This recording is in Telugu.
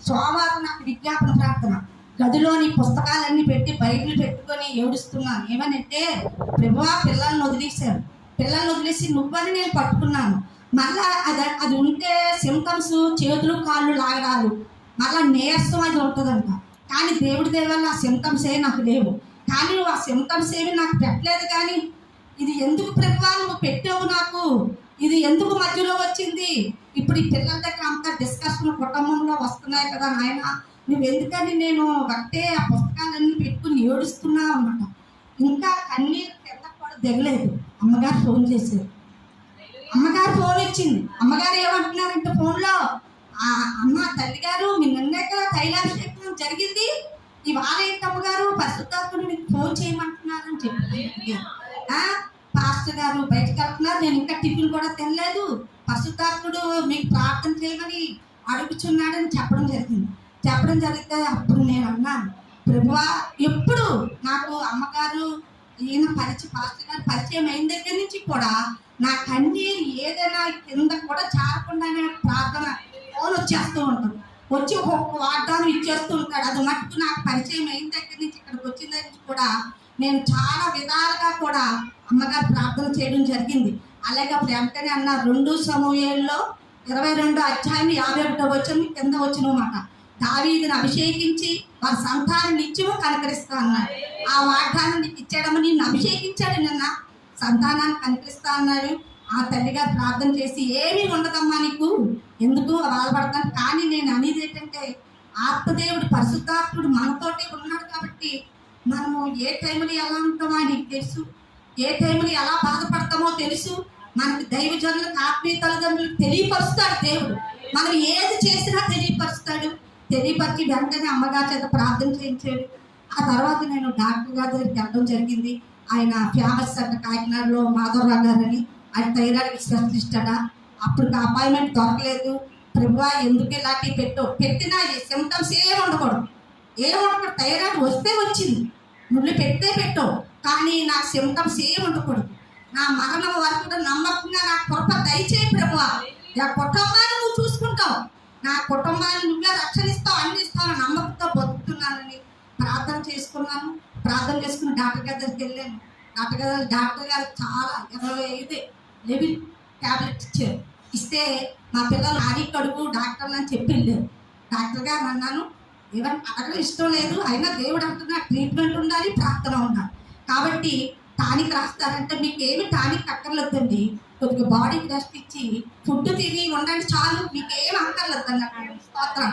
సోమవారం నాకు విజ్ఞాపన ప్రార్థన. గదిలోని పుస్తకాలన్నీ పెట్టి బైబిల్ పెట్టుకొని ఏడుస్తున్నాను. ఏమనంటే, ప్రభువా పిల్లల్ని వదిలేశారు, పిల్లల్ని వదిలేసి నువ్వని నేను పట్టుకున్నాను. మళ్ళా అది ఉంటే సింటమ్స్ చేతులు కాళ్ళు లాగడాలు, మళ్ళా నీరసం అది ఉంటుందంట. కానీ దేవుడి దేవల్ల ఆ సింటమ్స్ ఏ నాకు లేవు. కానీ నువ్వు ఆ సింటమ్స్ ఏమి నాకు పెట్టలేదు. కానీ ఇది ఎందుకు ప్రభువా నువ్వు పెట్టావు నాకు, ఇది ఎందుకు మధ్యలో వచ్చింది? ఇప్పుడు ఈ పిల్లల దగ్గర అంతా డిస్కషన్ కుటుంబంలో వస్తున్నాయి కదా నాయన, నువ్వు ఎందుకని నేను బట్టే ఆ పుస్తకాలన్నీ పెట్టుకుని ఏడుస్తున్నా అన్నమాట. ఇంకా కన్నీరు కింద కూడా దిగలేదు. అమ్మగారు ఫోన్ చేశారు. అమ్మగారు ఫోన్ ఇచ్చింది. అమ్మగారు ఏమంటున్నారంటే ఫోన్లో, అమ్మ తల్లిగారు మీ నిన్నే కదా తైలాభిషేకం జరిగింది, ఇవాళ ఏంటి అమ్మగారు పరిశుద్ధాత్ముడు నీకు ఫోన్ చేయమంటున్నారని చెప్పి, పాస్టర్ గారు బయటకు వెళ్తున్నారు, నేను ఇంకా టిఫిన్ కూడా తినలేదు, పరిశుద్ధాత్ముడు మీకు ప్రార్థన చేయమని అడుగుచున్నాడని చెప్పడం జరిగితే అప్పుడు నేను అన్నాను, ప్రభువా ఎప్పుడు నాకు అమ్మగారు ఈయన పాస్టర్ గారు పరిచయం అయిన దగ్గర నుంచి కూడా నా కన్నీరు ఏదైనా కింద కూడా చారకుండానే ప్రార్థన ఫోన్ వచ్చేస్తూ ఉంటాడు, వచ్చి ఒక్కొక్క వాగ్దానం ఇచ్చేస్తూ ఉంటాడు. అది మట్టుకు నాకు పరిచయం అయిన దగ్గర నుంచి ఇక్కడికి వచ్చిన దగ్గర నుంచి కూడా నేను చాలా విధాలుగా కూడా అమ్మగారు ప్రార్థన చేయడం జరిగింది. అలాగే అప్పుడు వెంటనే అన్నారు, 2 సమూయేలులో 22:51 కింద వచ్చినమాట, దావీదుని అభిషేకించి వారి సంతానం నిత్యము కనకరిస్తా అన్నాడు. ఆ వాగ్దానం నీకు ఇచ్చాడమ్మ, నిన్ను అభిషేకించాడు, నిన్న సంతానాన్ని కనిపిస్తా అన్నాడు. ఆ తల్లిగా ప్రార్థన చేసి ఏమీ ఉండదమ్మా నీకు, ఎందుకు బాధపడతాను. కానీ నేను అనేది ఏంటంటే, ఆత్మదేవుడు పరిశుద్ధాత్ముడు మనతోటి ఉన్నాడు కాబట్టి మనము ఏ టైంలో ఎలా ఉంటామో నీకు తెలుసు, ఏ టైంలో ఎలా బాధపడతామో తెలుసు. మనకి దైవజనులకు ఆత్మీయ తల్లిదండ్రులకు తెలియపరుస్తాడు దేవుడు. మనం ఏది చేసినా తెలియపరుస్తాడు. తెలియపరిచి వెంటనే అమ్మగారి చేత ప్రార్థన చేయించాడు. ఆ తర్వాత నేను డాక్టర్ గారి దగ్గరికి వెళ్ళడం జరిగింది. ఆయన ఫేమస్ అంట కాకినాడలో మాధవరావు గారని, ఆయన థైరాయిడ్ స్పెషలిస్ట్ అట. అప్పుడు అపాయింట్మెంట్ దొరకలేదు. ప్రభువా ఎందుకు ఇలాంటివి పెట్టినా సిమ్టమ్స్ ఏముండకూడదు. థైరాయిడ్ వస్తే వచ్చింది, నువ్వు పెట్టావు, కానీ నాకు సిమ్టమ్స్ ఏముండకూడదు. నా మరణం వరకు నమ్మకంగా నా కృప దయచేయి ప్రభువా, నా కుటుంబాన్ని నువ్వు చూసుకుంటావు, నా కుటుంబాన్ని నువ్వే రక్షణిస్తావు, అన్ని ఇస్తావు, నమ్మకంతో బతుకుతున్నానని ప్రార్థన చేసుకున్నాను. ప్రార్థన చేసుకుని డాక్టర్ గారి దగ్గరికి వెళ్ళాను. డాక్టర్ గారు చాలా 25 లెవెల్ ట్యాబ్లెట్స్ ఇచ్చారు. ఇస్తే మా పిల్లలు ఆడి కడుపు డాక్టర్ అని చెప్పి వెళ్ళారు. డాక్టర్ గారు అన్నాను, ఏమన్నా అడగడం ఇష్టం లేదు, అయినా దేవుడు అంటున్నా ట్రీట్మెంట్ ఉండాలి, ప్రార్థన ఉండాలి. కాబట్టి టానిక్ రాస్తారంటే మీకు ఏమి టానిక్ అక్కర్లేదండి, కొద్దిగా బాడీకి రెస్ట్ ఇచ్చి ఫుడ్ తిని ఉండండి చాలు, మీకు ఏం అక్కర్లేదు అన్నాడు. స్తోత్రం.